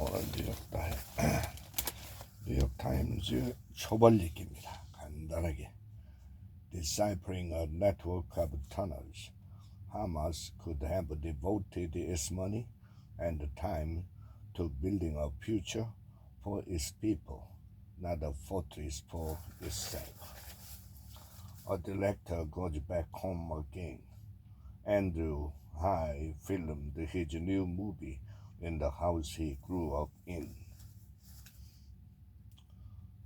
오늘 뉴욕타임즈 초벌리기입니다. 간단하게. Deciphering a network of tunnels, Hamas could have devoted its money and time to building a future for its people, not a fortress for itself. A director goes back home again. Andrew High filmed his new movie in the house he grew up in.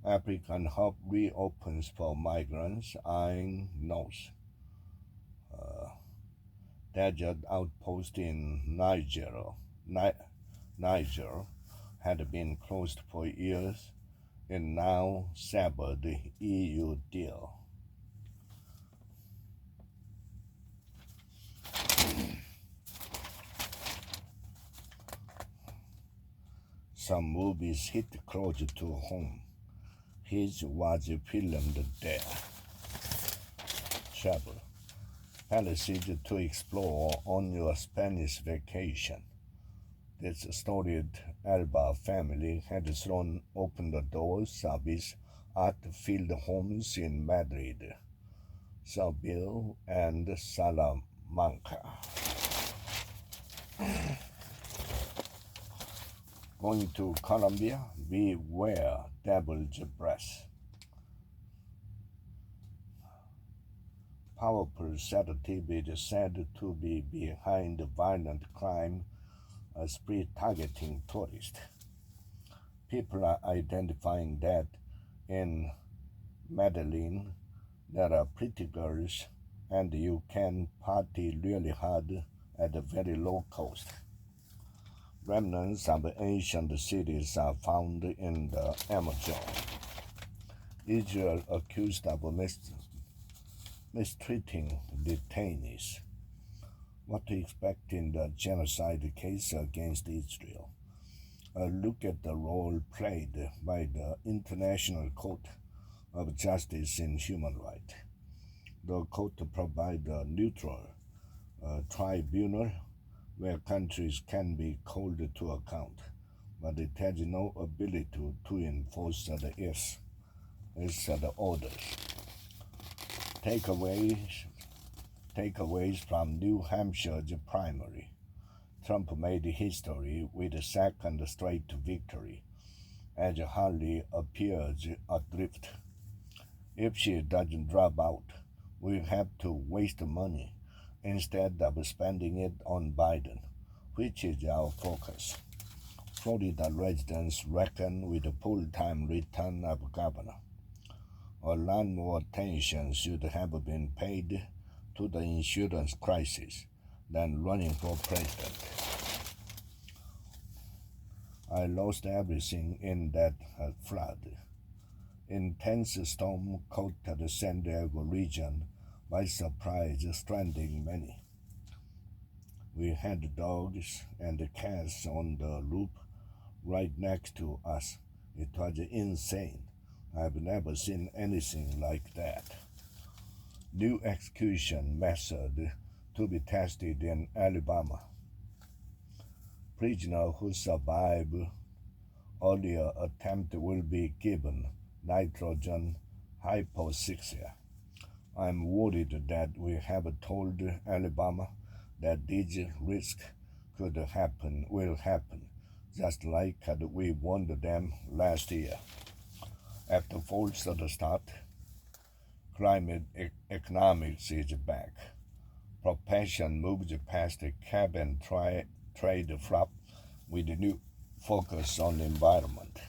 African hub reopens for migrants eyeing north. Desert outpost in Niger had been closed for years and now severed EU deal. Some movies hit close to home. His was filmed there. Travel. Places to explore on your Spanish vacation. This storied Alba family had thrown open the doors of its art-filled homes in Madrid, Seville, and Salamanca. Going to Colombia, beware devil's breath. Powerful sedative is said to be behind violent crime, spree targeting tourists. People are identifying that in Medellin there are pretty girls and you can party really hard at a very low cost. Remnants of ancient cities are found in the Amazon. Israel accused of mistreating detainees. What to expect in the genocide case against Israel? A look at the role played by the International Court of Justice in Human Rights. The court provides a neutral tribunal where countries can be called to account, but it has no ability to enforce the orders. Takeaways from New Hampshire's primary. Trump made history with a second straight victory, as Hillary appears adrift. If she doesn't drop out, we'll have to waste money instead of spending it on Biden, which is our focus. Florida residents reckon with the full-time return of governor. A lot more attention should have been paid to the insurance crisis than running for president. I lost everything in that flood. Intense storm caught the San Diego region by surprise, stranding many. We had dogs and cats on the roof right next to us. It was insane. I've never seen anything like that. New execution method to be tested in Alabama. Prisoner who survived earlier attempt will be given nitrogen hypoxia. I'm worried that we have told Alabama that these risks will happen, just like we warned them last year. After false start, climate economics is back. Propulsion moves past the cap and trade flop with a new focus on the environment.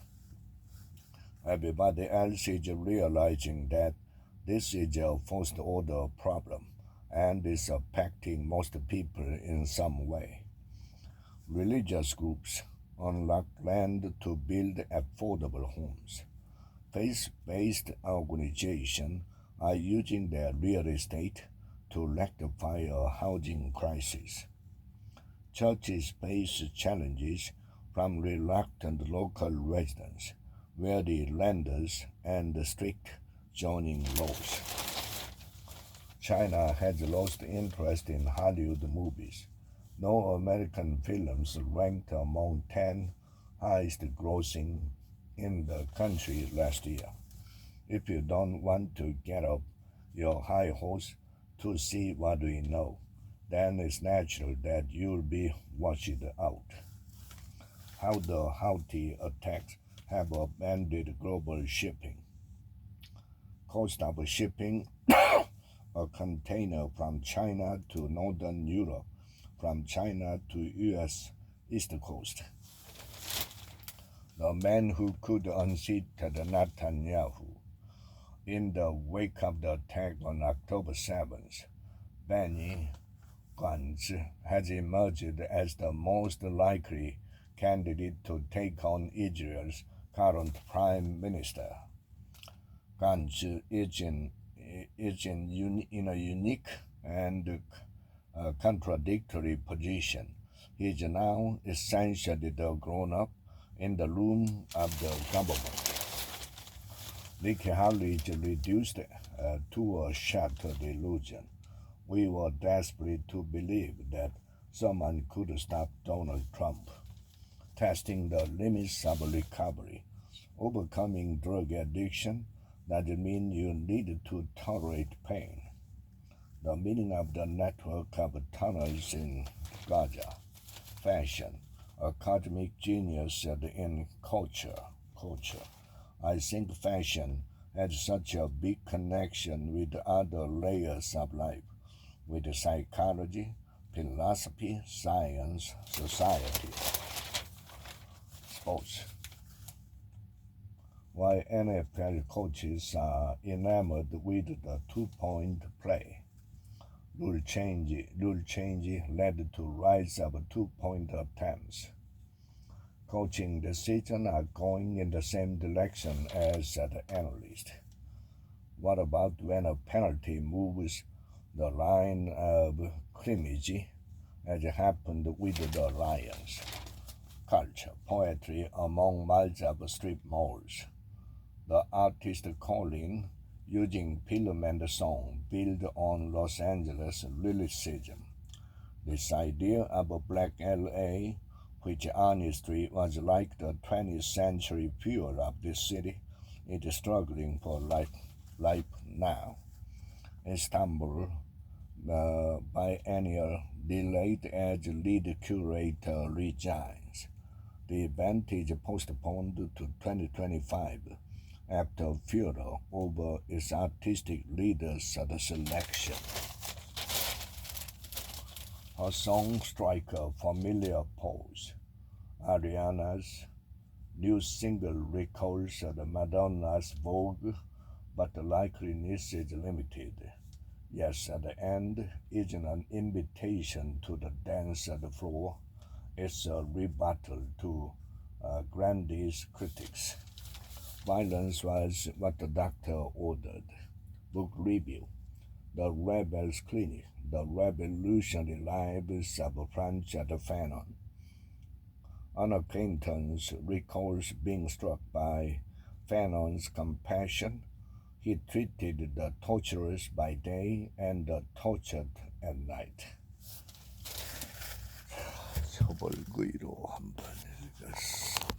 Everybody else is realizing that this is a first-order problem and is affecting most people in some way. Religious groups unlock land to build affordable homes. Faith-based organizations are using their real estate to rectify a housing crisis. Churches face challenges from reluctant local residents, wealthy lenders, and strict zoning laws. China has lost interest in Hollywood movies. No American films ranked among 10 highest grossing in the country last year. If you don't want to get up your high horse to see what we know, then it's natural that you'll be watched out. How the Houthi attacks have upended global shipping. Cost of shipping a container from China to Northern Europe, from China to U.S. East Coast. The man who could unseat Netanyahu in the wake of the attack on October 7th, Benny Gantz, has emerged as the most likely candidate to take on Israel's current prime minister. Gantz is in a unique and contradictory position. He is now essentially the grown-up in the room of the government. Nikki Haley is reduced to a shattered illusion. We were desperate to believe that someone could stop Donald Trump, testing the limits of recovery. Overcoming drug addiction doesn't mean you need to tolerate pain. The meaning of the network of tunnels in Gaza, fashion, a cosmic genius in culture. I think fashion has such a big connection with other layers of life, with psychology, philosophy, science, society, sports. While NFL coaches are enamored with the two-point play, rule change led to rise of two-point attempts. Coaching decisions are going in the same direction as the analyst. What about when a penalty moves the line of scrimmage, as happened with the Lions? Culture, poetry among miles of strip malls. The artist Colin using Pillarman song built on Los Angeles lyricism. This idea of a black LA, which honestly was like the 20th century fuel of this city, is struggling for life now. Istanbul biennial delayed as lead curator resigns. The event is postponed to 2025 after furor over its artistic leader's selection. Her song strikes a familiar pose. Ariana's new single recalls Madonna's Vogue, but the likeliness is limited. Yes, at the end isn't an invitation to the dance at the floor. It's a rebuttal to Grandy's critics. Violence was what the doctor ordered. Book review. The Rebels Clinic. The Revolutionary Lives of French at Fanon. An acquaintance recalls being struck by Fanon's compassion. He treated the torturers by day and the tortured at night. 저벌구이로 한번 읽었어.